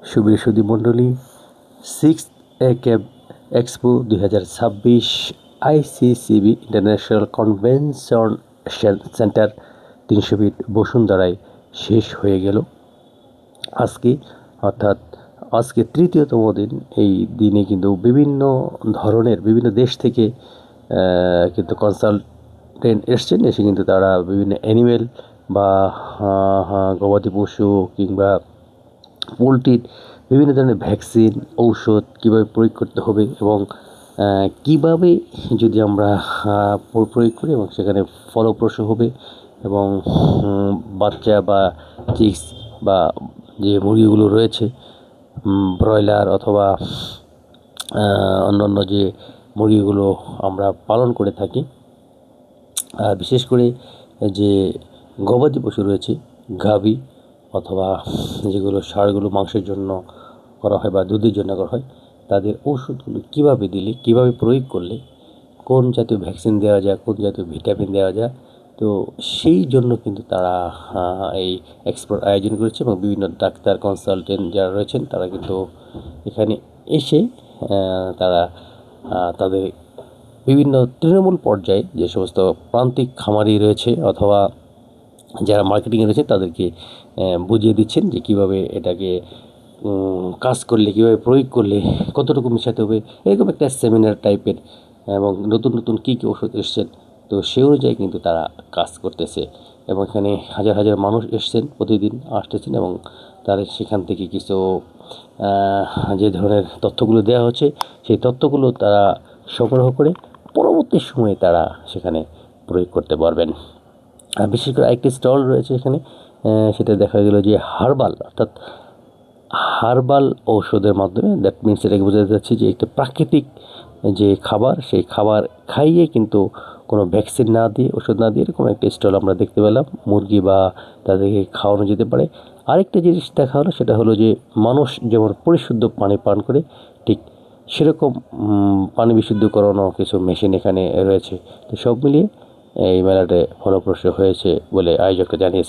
সুধী মণ্ডলী, 6th একেব expo 2026 ICCB international convention centre 300 feet বসুন্ধরায় শেষ হয়ে গেল আজকে, অর্থাৎ আজকে তৃতীয়তম দিন। এই দিনে কিন্তু বিভিন্ন ধরনের বিভিন্ন দেশ থেকে কিন্তু কনসালটেন্ট এসছেন, এসে কিন্তু তারা বিভিন্ন অ্যানিমেল বা গবাদি পশু কিংবা পোলট্রির বিভিন্ন ধরনের ভ্যাকসিন, ঔষধ কীভাবে প্রয়োগ করতে হবে এবং কীভাবে যদি আমরা প্রয়োগ করি এবং সেখানে ফলপ্রসূ হবে এবং বাচ্চা বা চিক্স বা যে মুরগিগুলো রয়েছে ব্রয়লার অথবা অন্যান্য যে মুরগিগুলো আমরা পালন করে থাকি, বিশেষ করে যে গবাদি পশু রয়েছে গাভী অথবা যেগুলো ষাঁড়গুলো মাংসের জন্য করা হয় বা দুধের জন্য করা হয়, তাদের ওষুধগুলো কীভাবে দিলে, কীভাবে প্রয়োগ করলে কোন জাতীয় ভ্যাকসিন দেওয়া যায়, কোন জাতীয় ভিটামিন দেওয়া যায়, তো সেই জন্য কিন্তু তারা এই এক্সপোর আয়োজন করেছে এবং বিভিন্ন ডাক্তার কনসালটেন্ট যারা রয়েছেন তারা কিন্তু এখানে এসে তারা তাদের বিভিন্ন তৃণমূল পর্যায়ে যে সমস্ত প্রান্তিক খামারি রয়েছে অথবা যারা মার্কেটিংয়ে রয়েছে তাদেরকে বুঝিয়ে দিচ্ছেন যে কীভাবে এটাকে কাজ করলে, কীভাবে প্রয়োগ করলে, কতটুকু মেশাতে হবে, এরকম একটা সেমিনার টাইপের। এবং নতুন নতুন কী কী ওষুধ এসছেন, তো সেই অনুযায়ী কিন্তু তারা কাজ করতেছে এবং এখানে হাজার হাজার মানুষ এসছেন, প্রতিদিন আসতেছেন এবং তারা সেখান থেকে কিছু যে ধরনের তথ্যগুলো দেওয়া হচ্ছে সেই তথ্যগুলো তারা সংগ্রহ করে পরবর্তী সময়ে তারা সেখানে প্রয়োগ করতে পারবেন। বিশেষ করে আরেকটি স্টল রয়েছে এখানে, সেটা দেখা গেল যে হার্বাল ঔষধের মাধ্যমে, দ্যাট মিনস এটাকে বোঝাতে যাচ্ছে যে একটা প্রাকৃতিক যে খাবার, সেই খাবার খাইয়ে কিন্তু কোনো ভ্যাকসিন না দিয়ে, ওষুধ না দিয়ে এরকম একটা স্টল আমরা দেখতে পেলাম। মুরগি বা তাদেরকে খাওয়ানো যেতে পারে। আরেকটা জিনিস দেখা হলো, সেটা হলো যে মানুষ যেমন পরিশুদ্ধ পানি পান করে, ঠিক সেরকম পানি বিশুদ্ধকরণও কিছু মেশিন এখানে রয়েছে। তো সব মিলিয়ে এই মেলাতে ফলপ্রসূ হয়েছে বলে আয়োজকরা জানিয়েছেন।